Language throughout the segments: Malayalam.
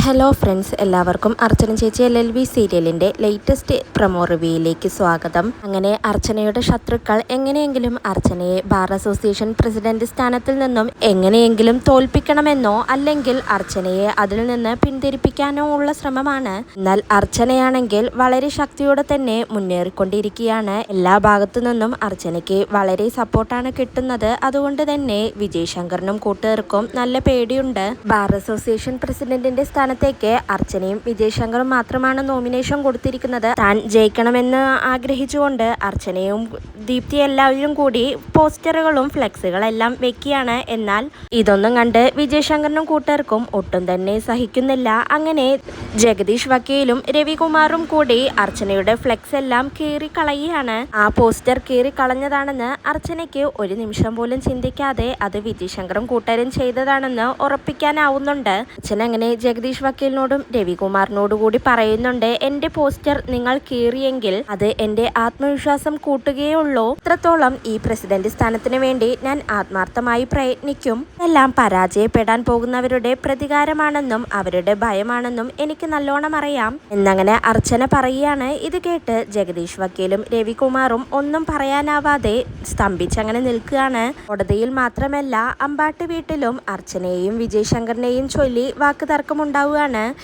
ഹലോ ഫ്രണ്ട്സ്, എല്ലാവർക്കും അർച്ചന ചേച്ചി LLB സീരിയലിൻ്റെ ലേറ്റസ്റ്റ് പ്രൊമോ റിവ്യൂയിലേക്ക് സ്വാഗതം. അങ്ങനെ അർച്ചനയുടെ ശത്രുക്കൾ എങ്ങനെയെങ്കിലും അർച്ചനയെ ബാർ അസോസിയേഷൻ പ്രസിഡന്റ് സ്ഥാനത്തിൽ നിന്നും എങ്ങനെയെങ്കിലും തോൽപ്പിക്കണമെന്നോ അല്ലെങ്കിൽ അർച്ചനയെ അതിൽ നിന്ന് പിന്തിരിപ്പിക്കാനോ ഉള്ള ശ്രമമാണ്. എന്നാൽ അർച്ചനയാണെങ്കിൽ വളരെ ശക്തിയോടെ തന്നെ മുന്നേറിക്കൊണ്ടിരിക്കുകയാണ്. എല്ലാ ഭാഗത്തു നിന്നും അർച്ചനയ്ക്ക് വളരെ സപ്പോർട്ടാണ് കിട്ടുന്നത്. അതുകൊണ്ട് തന്നെ വിജയ് ശങ്കറിനും കൂട്ടുകാർക്കും നല്ല പേടിയുണ്ട്. ബാർ അസോസിയേഷൻ പ്രസിഡന്റിന്റെ സ്ഥാനത്തേക്ക് അർച്ചനയും വിജയ് ശങ്കറും മാത്രമാണ് നോമിനേഷൻ കൊടുത്തിരിക്കുന്നത്. താൻ ജയിക്കണമെന്ന് ആഗ്രഹിച്ചുകൊണ്ട് അർച്ചനയും ദീപ്തി എല്ലാവരും കൂടി പോസ്റ്ററുകളും ഫ്ലെക്സുകളെല്ലാം വെക്കുകയാണ്. എന്നാൽ ഇതൊന്നും കണ്ട് വിജയ് ശങ്കറിനും കൂട്ടുകാർക്കും ഒട്ടും തന്നെ സഹിക്കുന്നില്ല. അങ്ങനെ ജഗദീഷ് വക്കീലും രവികുമാറും കൂടി അർച്ചനയുടെ ഫ്ലെക്സ് എല്ലാം കീറിക്കളയുകയാണ്. ആ പോസ്റ്റർ കീറിക്കളഞ്ഞതാണെന്ന് അർച്ചനയ്ക്ക് ഒരു നിമിഷം പോലും ചിന്തിക്കാതെ അത് വിജയ് ശങ്കറും കൂട്ടുകാരും ചെയ്തതാണെന്ന് ഉറപ്പിക്കാനാവുന്നുണ്ട്. അർച്ചന അങ്ങനെ ജഗദീഷ് വക്കീലിനോടും രവികുമാറിനോടും കൂടി പറയുന്നുണ്ട്, എന്റെ പോസ്റ്റർ നിങ്ങൾ കീറിയെങ്കിൽ അത് എന്റെ ആത്മവിശ്വാസം കൂട്ടുകയുള്ളൂ. ഇത്രത്തോളം ഈ പ്രസിഡന്റ് സ്ഥാനത്തിന് വേണ്ടി ഞാൻ ആത്മാർത്ഥമായി പ്രയത്നിക്കും. എല്ലാം പരാജയപ്പെടാൻ പോകുന്നവരുടെ പ്രതികാരമാണെന്നും അവരുടെ ഭയമാണെന്നും എനിക്ക് നല്ലോണം അറിയാം എന്നങ്ങനെ അർച്ചന പറയുകയാണ്. ഇത് കേട്ട് ജഗദീഷ് വക്കീലും രവികുമാറും ഒന്നും പറയാനാവാതെ സ്തംഭിച്ചങ്ങനെ നിൽക്കുകയാണ്. കോടതിയിൽ മാത്രമല്ല അമ്പാട്ട് വീട്ടിലും അർച്ചനയെയും വിജയ് ശങ്കറിനെയും ചൊല്ലി വാക്ക് തർക്കമുണ്ടാവുകയാണ്.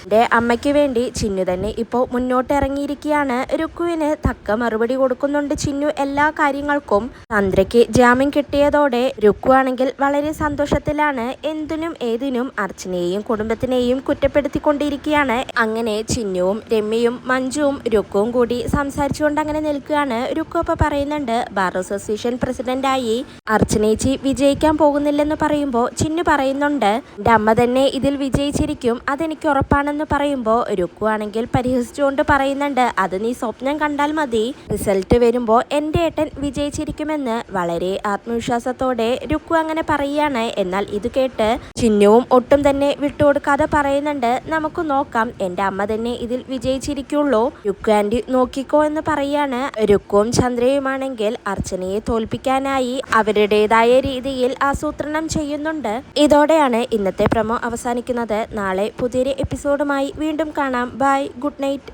എന്റെ അമ്മയ്ക്ക് വേണ്ടി ചിന്നു തന്നെ ഇപ്പോൾ മുന്നോട്ട് ഇറങ്ങിയിരിക്കുകയാണ്. രുക്കുവിന് തക്ക മറുപടി കൊടുക്കുന്നുണ്ട് ചിന്നു എല്ലാ കാര്യങ്ങൾക്കും. ചന്ദ്രയ്ക്ക് ജാമ്യം കിട്ടിയതോടെ രുക്കു ആണെങ്കിൽ വളരെ സന്തോഷത്തിലാണ്. എന്തിനും ഏതിനും അർച്ചനയെയും കുടുംബത്തിനെയും കുറ്റപ്പെടുത്തിക്കൊണ്ടിരിക്കുകയാണ്. അങ്ങനെ ചിന്നുവും രമ്യയും മഞ്ജുവും രുക്കുവും കൂടി സംസാരിച്ചുകൊണ്ട് അങ്ങനെ നിൽക്കുകയാണ്. രുക്കു അപ്പൊ പറയുന്നുണ്ട്, ബാർ അസോസിയേഷൻ പ്രസിഡന്റായി അർച്ചനേച്ചി വിജയിക്കാൻ പോകുന്നില്ലെന്ന് പറയുമ്പോൾ ചിന്നു പറയുന്നുണ്ട്, എന്റെ അമ്മ തന്നെ ഇതിൽ വിജയിച്ചിരിക്കും, അതെനിക്ക് ഉറപ്പാണെന്ന് പറയുമ്പോൾ രുക്കു ആണെങ്കിൽ പരിഹസിച്ചുകൊണ്ട് പറയുന്നുണ്ട്, അത് നീ സ്വപ്നം കണ്ടാൽ മതി, റിസൾട്ട് വരുമ്പോൾ എൻ്റെ ഏട്ടൻ വിജയിച്ചിരിക്കുമെന്ന് വളരെ ആത്മവിശ്വാസത്തോടെ രുക്കു അങ്ങനെ പറയുകയാണ്. എന്നാൽ ഇത് കേട്ട് ചിന്നുവും ഒട്ടും തന്നെ വിട്ടുകൊടുക്കാതെ പറയുന്നുണ്ട്, നമുക്ക് നോക്കാം, എൻ്റെ അമ്മ തന്നെ ഇതിൽ വിജയിച്ചിരിക്കുള്ളൂ, രുക്കു ആൻറ്റി നോക്കിക്കോ എന്ന് പറയാണ്. രുക്കുവും ചന്ദ്രയുമാണെങ്കിൽ അർച്ചനയെ തോൽപ്പിക്കാനായി അവരുടേതായ രീതിയിൽ ആസൂത്രണം ചെയ്യുന്നുണ്ട്. ഇതോടെയാണ് ഇന്നത്തെ പ്രൊമോ അവസാനിക്കുന്നത്. നാളെ പുതിയൊരു എപ്പിസോഡുമായി വീണ്ടും കാണാം. Bye, good night.